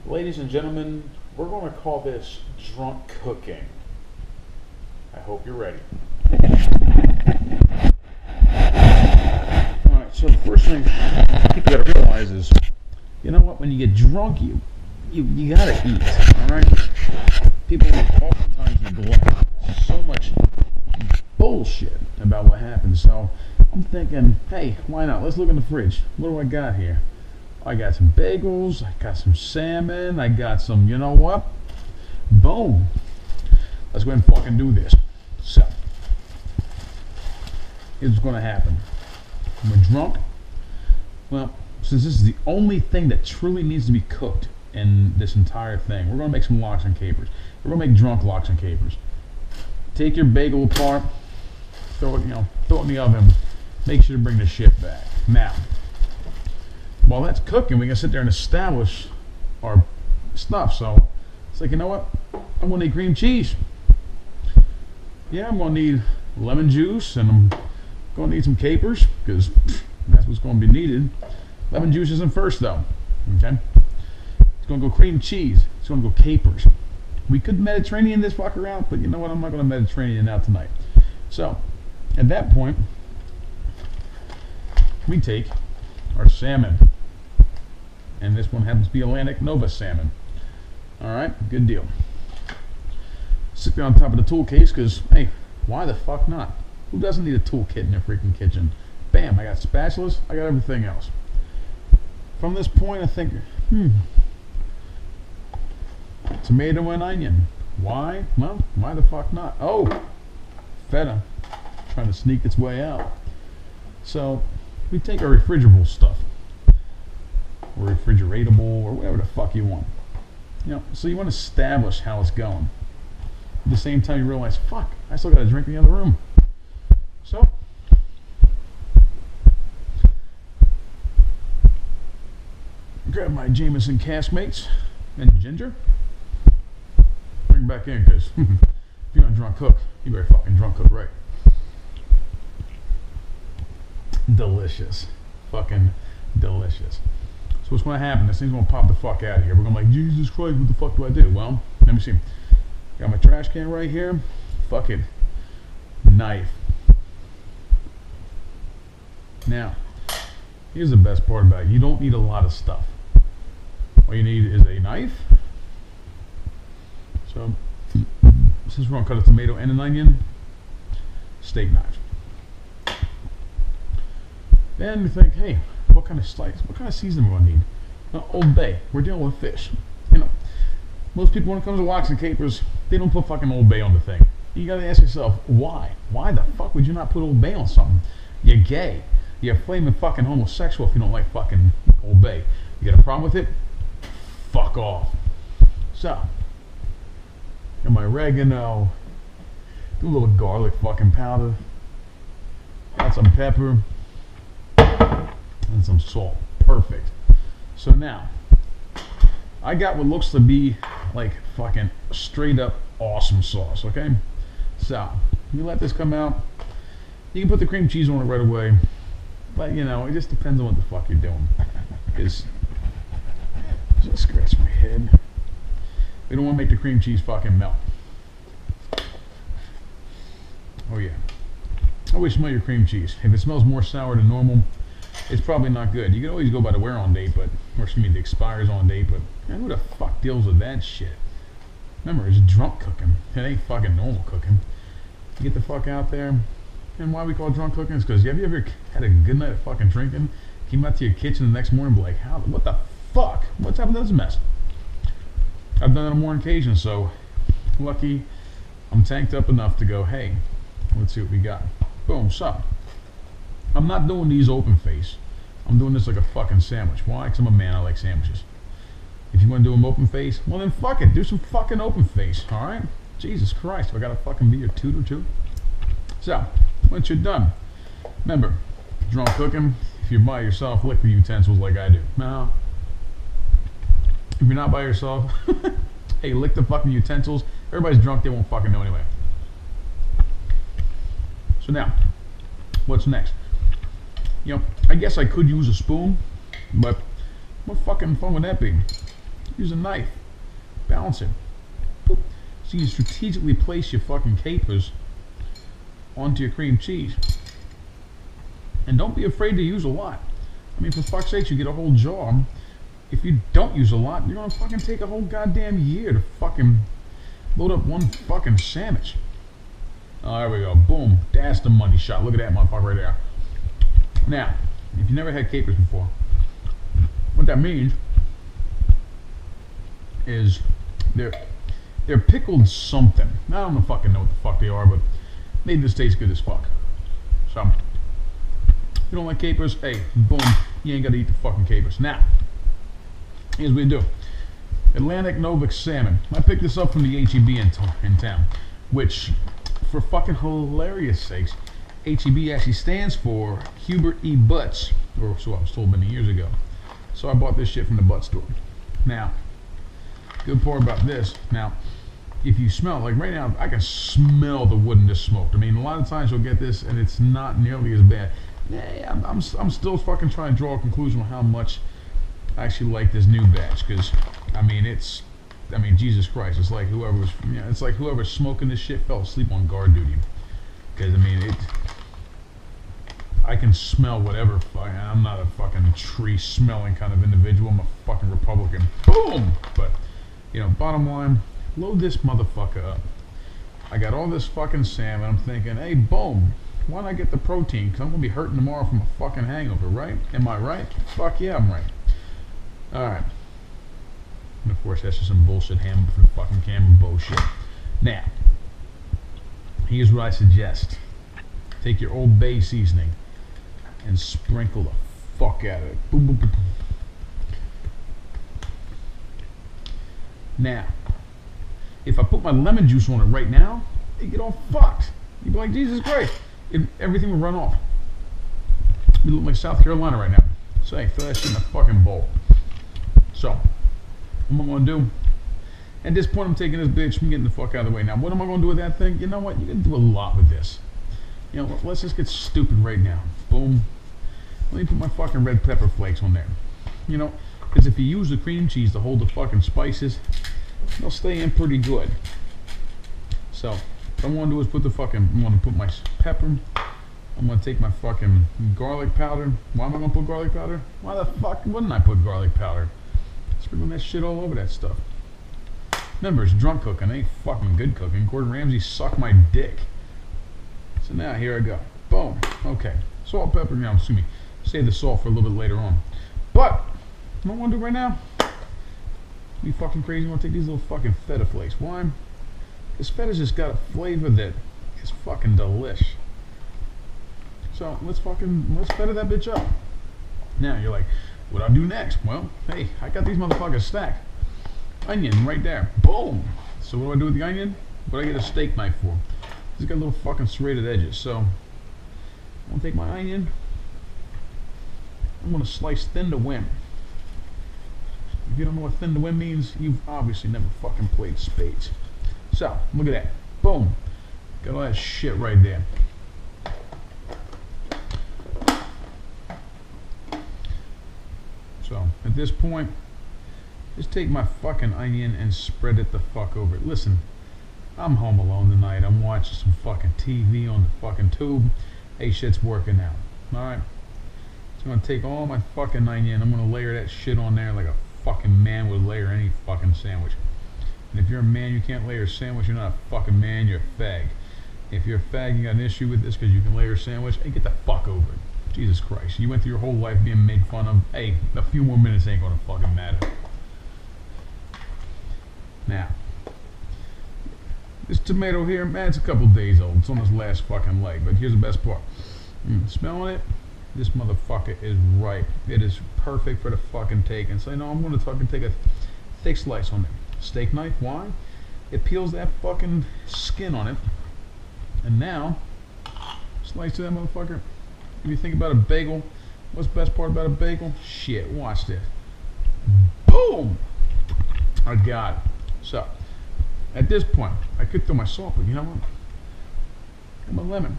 Ladies and gentlemen, we're going to call this drunk cooking. I hope you're ready. Alright, so the first thing people gotta realize is, you know what, when you get drunk, you gotta eat, alright? People oftentimes neglect so much bullshit about what happens, so I'm thinking, hey, why not? Let's look in the fridge. What do I got here? I got some bagels, I got some salmon, I got some, you know what? Boom. Let's go ahead and fucking do this. So, here's what's gonna happen. When we're drunk, well, since this is the only thing that truly needs to be cooked in this entire thing, we're gonna make some lox and capers. We're gonna make drunk lox and capers. Take your bagel apart, throw it in the oven. Make sure to bring the shit back. Now, while that's cooking, we can sit there and establish our stuff. So it's like, you know what? I'm gonna need cream cheese. Yeah, I'm gonna need lemon juice, and I'm gonna need some capers because that's what's gonna be needed. Lemon juice isn't first though. Okay, it's gonna go cream cheese. It's gonna go capers. We could Mediterranean this fucker out, but you know what? I'm not gonna Mediterranean out tonight. So at that point, we take our salmon. And this one happens to be Atlantic Nova salmon. Alright, good deal. Sit there on top of the tool case because, hey, why the fuck not? Who doesn't need a toolkit in their freaking kitchen? Bam, I got spatulas, I got everything else. From this point, I think, tomato and onion. Why? Well, why the fuck not? Oh, feta, trying to sneak its way out. So, we take our refrigerable stuff. Or refrigeratable, or whatever the fuck you want. You know, so you want to establish how it's going. At the same time you realize, fuck, I still got a drink in the other room. So, grab my Jameson Caskmates and ginger. Bring back in, because if you're gonna drunk cook, you better fucking drunk cook right. Delicious. Fucking delicious. So what's going to happen? This thing's going to pop the fuck out of here. We're going to be like, Jesus Christ, what the fuck do I do? Well, let me see. Got my trash can right here. Fuck it. Knife. Now, here's the best part about it. You don't need a lot of stuff. All you need is a knife. So, since we're going to cut a tomato and an onion, steak knife. Then we think, hey, what kind of slice, what kind of seasoning we're going to need? Old Bay. We're dealing with fish. You know, most people when it comes to lox and capers, they don't put fucking Old Bay on the thing. You got to ask yourself, why? Why the fuck would you not put Old Bay on something? You're gay. You're flaming fucking homosexual if you don't like fucking Old Bay. You got a problem with it? Fuck off. So, got my oregano, do a little garlic fucking powder, got some pepper, and some salt. Perfect. So now, I got what looks to be like fucking straight up awesome sauce, okay? So, you let this come out. You can put the cream cheese on it right away. But, you know, it just depends on what the fuck you're doing. Because, just scratch my head. We don't want to make the cream cheese fucking melt. Oh yeah. Always smell your cream cheese. If it smells more sour than normal, it's probably not good. You can always go by the wear on date, but, or excuse me, the expires on date, but man, who the fuck deals with that shit? Remember, it's drunk cooking. It ain't fucking normal cooking. You get the fuck out there. And why we call it drunk cooking is because have you ever had a good night of fucking drinking, came out to your kitchen the next morning and be like, how, what the fuck? What's happened to this mess? I've done it on more occasions, so lucky I'm tanked up enough to go, hey, let's see what we got. Boom, so I'm not doing these open face. I'm doing this like a fucking sandwich. Why? Because I'm a man, I like sandwiches. If you want to do them open face, well then fuck it, do some fucking open face, alright? Jesus Christ, I gotta fucking be your tutor too? So, once you're done, remember, drunk cooking, if you're by yourself, lick the utensils like I do. Now, if you're not by yourself, hey, lick the fucking utensils. Everybody's drunk, they won't fucking know anyway. So now, what's next? You know, I guess I could use a spoon, but what fucking fun would that be? Use a knife. Balance it. Boop. So you strategically place your fucking capers onto your cream cheese. And don't be afraid to use a lot. I mean, for fuck's sake, you get a whole jar. If you don't use a lot, you're gonna fucking take a whole goddamn year to fucking load up one fucking sandwich. Oh, there we go. Boom. That's the money shot. Look at that motherfucker right there. Now, if you never had capers before, what that means is they're pickled something. I don't fucking know what the fuck they are, but they just taste good as fuck. So, if you don't like capers, hey, boom, you ain't gotta eat the fucking capers. Now, here's what we do. Atlantic Novik salmon. I picked this up from the H-E-B in town, which, for fucking hilarious sakes, H-E-B actually stands for Hubert E. Butts, or so I was told many years ago. So I bought this shit from the Butt store. Now, good part about this, now, if you smell, like right now, I can smell the wood in this smoked. I mean, a lot of times you'll get this and it's not nearly as bad. Yeah, I'm still fucking trying to draw a conclusion on how much I actually like this new batch, because, I mean, Jesus Christ, it's like whoever's smoking this shit fell asleep on guard duty. Because, I mean, I can smell whatever. I'm not a fucking tree smelling kind of individual. I'm a fucking Republican. Boom! But, you know, bottom line, load this motherfucker up. I got all this fucking salmon. I'm thinking, hey, boom, why not get the protein? Because I'm going to be hurting tomorrow from a fucking hangover, right? Am I right? Fuck yeah, I'm right. Alright. And of course, that's just some bullshit ham for the fucking camera bullshit. Now, here's what I suggest. Take your Old Bay seasoning and sprinkle the fuck out of it. Boom, boom, boom, boom. Now, if I put my lemon juice on it right now, it'd get all fucked. You'd be like, Jesus Christ. Everything would run off. We look like South Carolina right now. So, hey, throw that shit in a fucking bowl. So, what am I going to do? At this point, I'm taking this bitch. I'm getting the fuck out of the way. Now, what am I going to do with that thing? You know what? You can do a lot with this. You know, let's just get stupid right now. Boom. Let me put my fucking red pepper flakes on there. You know, because if you use the cream cheese to hold the fucking spices, they'll stay in pretty good. So, what I'm going to do is I'm going to put my pepper. I'm going to take my fucking garlic powder. Why am I going to put garlic powder? Why the fuck wouldn't I put garlic powder? Sprinkle that shit all over that stuff. Remember, it's drunk cooking, ain't fucking good cooking. Gordon Ramsay sucked my dick. So now, here I go. Boom. Okay. Salt, pepper, now, excuse me. Save the salt for a little bit later on. But, what I want to do right now, you fucking crazy, I want to take these little fucking feta flakes. Why? This feta's just got a flavor that is fucking delish. So, let's feta that bitch up. Now, you're like, what do I do next? Well, hey, I got these motherfuckers stacked. Onion right there. Boom! So what do I do with the onion? What do I get a steak knife for? It's got little fucking serrated edges. So, I'm going to take my onion. I'm going to slice thin to win. If you don't know what thin to win means, you've obviously never fucking played spades. So, look at that. Boom. Got all that shit right there. So, at this point, just take my fucking onion and spread it the fuck over it. Listen, I'm home alone tonight. I'm watching some fucking TV on the fucking tube. Hey, shit's working out. Alright? So I'm going to take all my fucking onion. I'm going to layer that shit on there like a fucking man would layer any fucking sandwich. And if you're a man, you can't layer a sandwich, you're not a fucking man, you're a fag. If you're a fag, you got an issue with this because you can layer a sandwich, hey, get the fuck over it. Jesus Christ. You went through your whole life being made fun of. Hey, a few more minutes ain't gonna fucking matter. Now, this tomato here, man, it's a couple days old. It's on its last fucking leg. But here's the best part. Smelling it, this motherfucker is ripe. It is perfect for the fucking take. And so, you know, I'm gonna fucking take a thick slice on it. Steak knife, why? It peels that fucking skin on it. And now, slice to that motherfucker. If you think about a bagel, what's the best part about a bagel? Shit, watch this. Boom! I got it. So, at this point, I could throw my salt, but you know what? Got my lemon.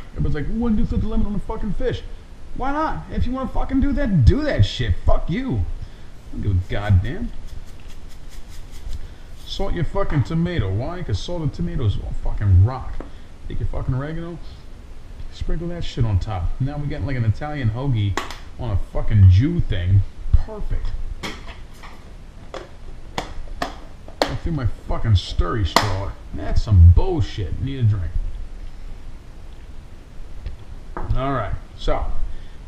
Everybody's like, why didn't you throw the lemon on the fucking fish? Why not? If you want to fucking do that shit. Fuck you. I don't give a goddamn. Salt your fucking tomato. Why? Because salted tomatoes will fucking rock. Take your fucking oregano, sprinkle that shit on top. Now we're getting like an Italian hoagie on a fucking Jew thing. Perfect. Go through my fucking stirry straw. That's some bullshit. Need a drink. Alright, so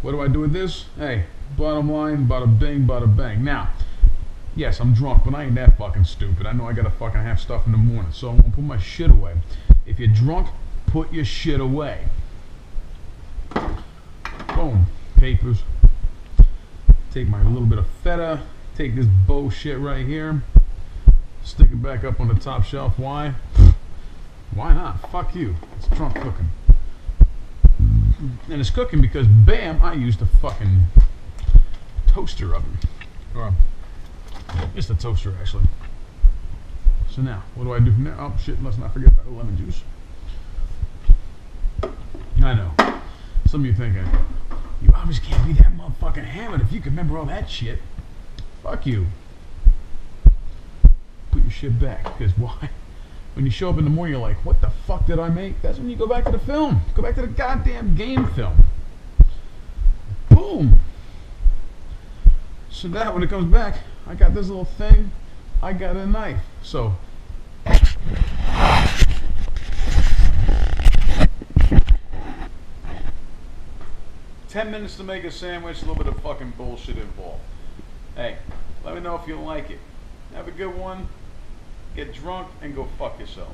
what do I do with this? Hey, bottom line, bada bing, bada bang. Now, yes, I'm drunk, but I ain't that fucking stupid. I know I gotta fucking have stuff in the morning, so I'm gonna put my shit away. If you're drunk, put your shit away. Boom. Papers. Take my little bit of feta. Take this bullshit right here. Stick it back up on the top shelf. Why? Why not? Fuck you. It's drunk cooking. And it's cooking because, bam, I used a fucking toaster oven. Or just a toaster, actually. So now, what do I do from there? Oh, shit, let's not forget about the lemon juice. I know. Some of you thinking, you obviously can't be that motherfucking hammered if you can remember all that shit. Fuck you. Put your shit back, because why? When you show up in the morning, you're like, what the fuck did I make? That's when you go back to the film. Go back to the goddamn game film. Boom. So that, when it comes back, I got this little thing. I got a knife. So, 10 minutes to make a sandwich, a little bit of fucking bullshit involved. Hey, let me know if you like it. Have a good one. Get drunk and go fuck yourself.